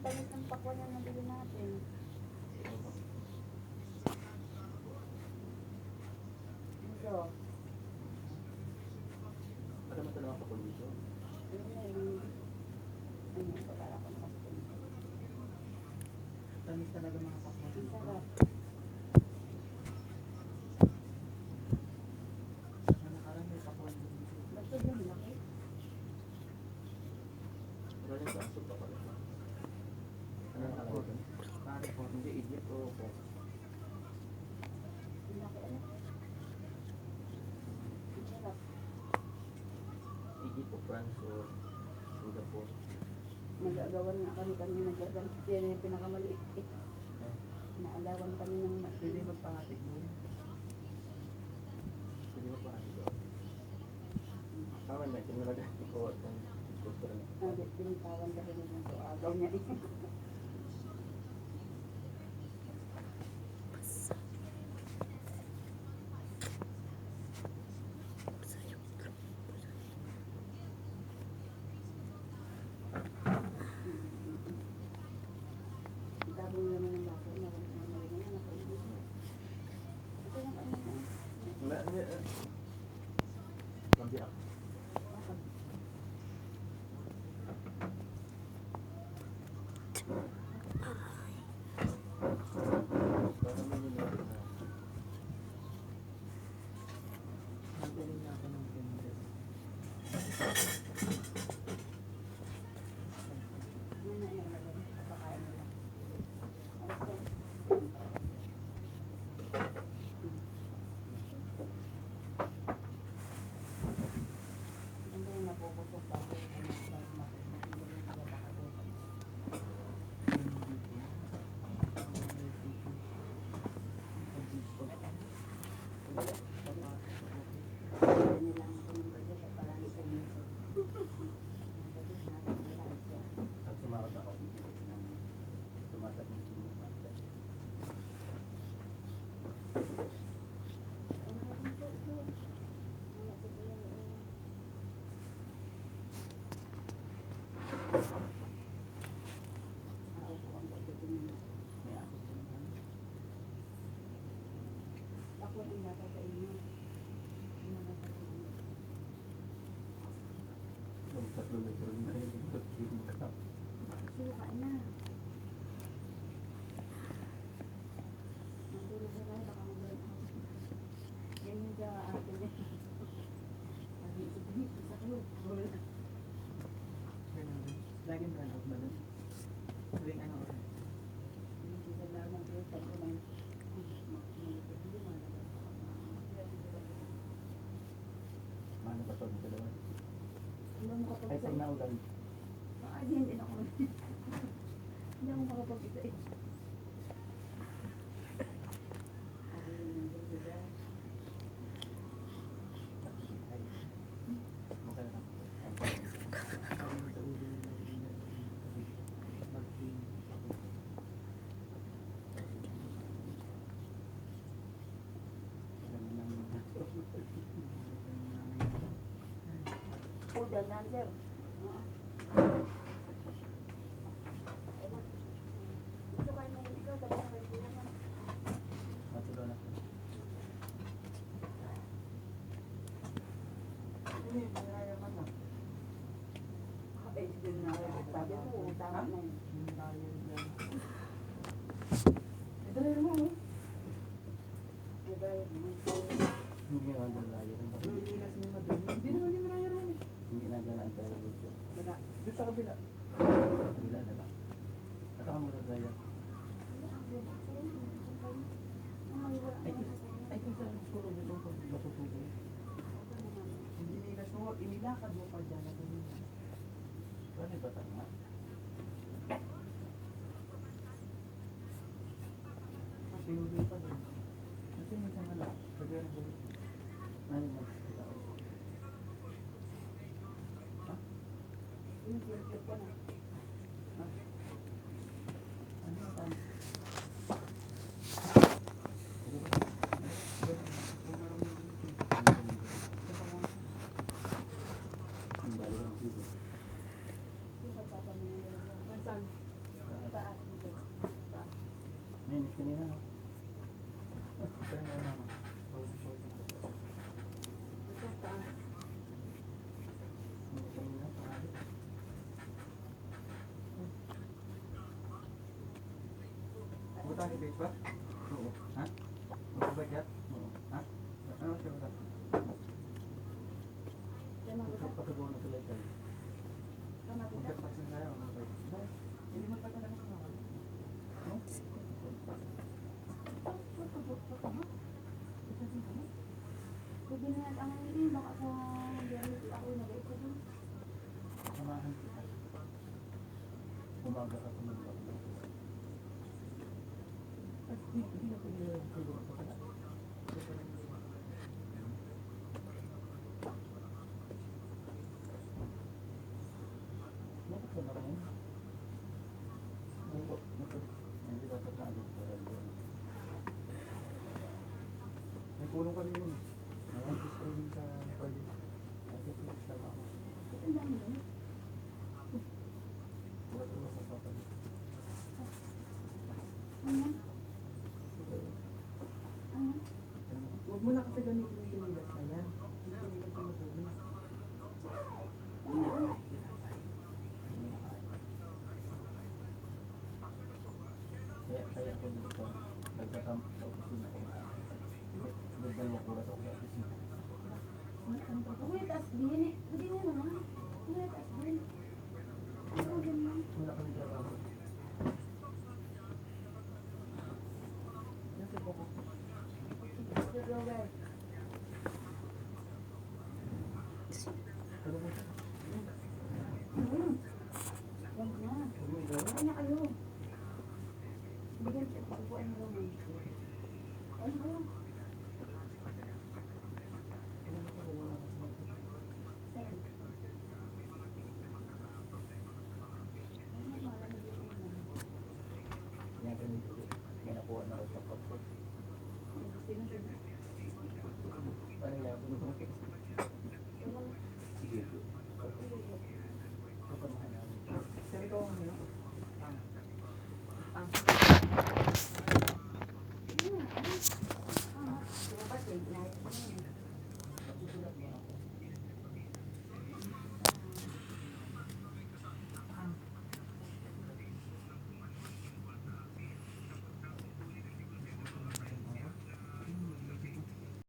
tamis ng pakwan na nabili natin. Ito. Ano mo talaga pa dito? Ano, pagkala ko naman. Tamis talaga mga pakwan. Ang sarap. Nakarang may pakwan. Basta yung laki. Galing sa asok pa pala. Ano ang alam ko? Pare po. Hindi, Egypt o po. Ang laki ano. Ang sarap. Egypt o France o Singapore. Nagagawan nga kami nagagawan. Yan yung pinakamaliit. Naalawan kami ng Pwede magpangatik doon. Hindi mo pa ito. Tama na, tinulaga ko at ang kultura na. Pinitawan kasi ng ito. Agaw niya din. Tabong naman ng bako. Wala niya. Lambi ako. Para may nilagay na. Nagaling na ako ng pindel. At sumakot ako. Tumatak ng sinumat. May ako sa naman. Ako ang dapat sa inyo. Ang tatlo na ito rin na yun. Suka na. Matulog na tayo, baka mag-burn out. Yan yung sa atin eh. Sabi, sige, isa ko. Ganun din. Laging run out ba doon? Tuwing ano oras? Hindi sa lamang pero pag kumain. Mano pa ito ng dalawa. Hindi mo Ay, sa makapag-isa. naulan. Hindi ako. Hindi ako makapag-isa eh. Okay na. Parang sa ulo nila mag-team. Alam mo naman. Oh, dyan na, sir. Gusto kayo may ikaw, tapos kayo po naman. Matulo na. Ano yun? Narayaman na. Eh, yun na. Sabi mo, tama na yun. Yung tayo dyan. Ito na naman, oh. Diba, Hindi nga ang dalayo. Yung inilas mo madumi. Hindi naman yung narayaman eh. Hindi na gana ang tayo dito. Wala. Doon sa kabila. Kabila na ba? At ako muna daya. Ay, kung saan siguro dito kung matutuloy. Hindi inilas mo. Inilakad mo pa dyan. At inilas. Ano ba tama? Sinuloy pa doon. Kasi minsan wala. Pwede rin bulit. Ano magkita ko? yung sirkip ko na. Ano yung time? Ang bali ng video. Yung pagpapamilya. Saan? Sa tayo guys ba? Oo. Ha? Magkabay ka? Oo. Ha? Ano siya ba? Tama ba? Pagkagawa na tuloy tayo. Tama ba? Magkapaksin tayo. Hindi mo tagal ang mga. No? Pwede na natin ang hindi, baka sa biyernes ako nag-ait ko dun. Samahan kita. Umaga ka tumulong. At hindi na pwede na siguro sa kanya. Bakit ka na rin? Hindi dapat na alit para doon. May kulong kami yun. Gusto rin sa pwede. Kasi sama ako. Ang dami yun. Wala ko sa papan. Ano? Ano? Huwag mo na kasi gamitin yung pinilas na yan. Hindi pinilas na matulis. Kaya ko dito. Nagkakamp sa opisina ko. Nagdala ko na sa opisina. Uy, taas din. Pwede na naman. Uy, taas din.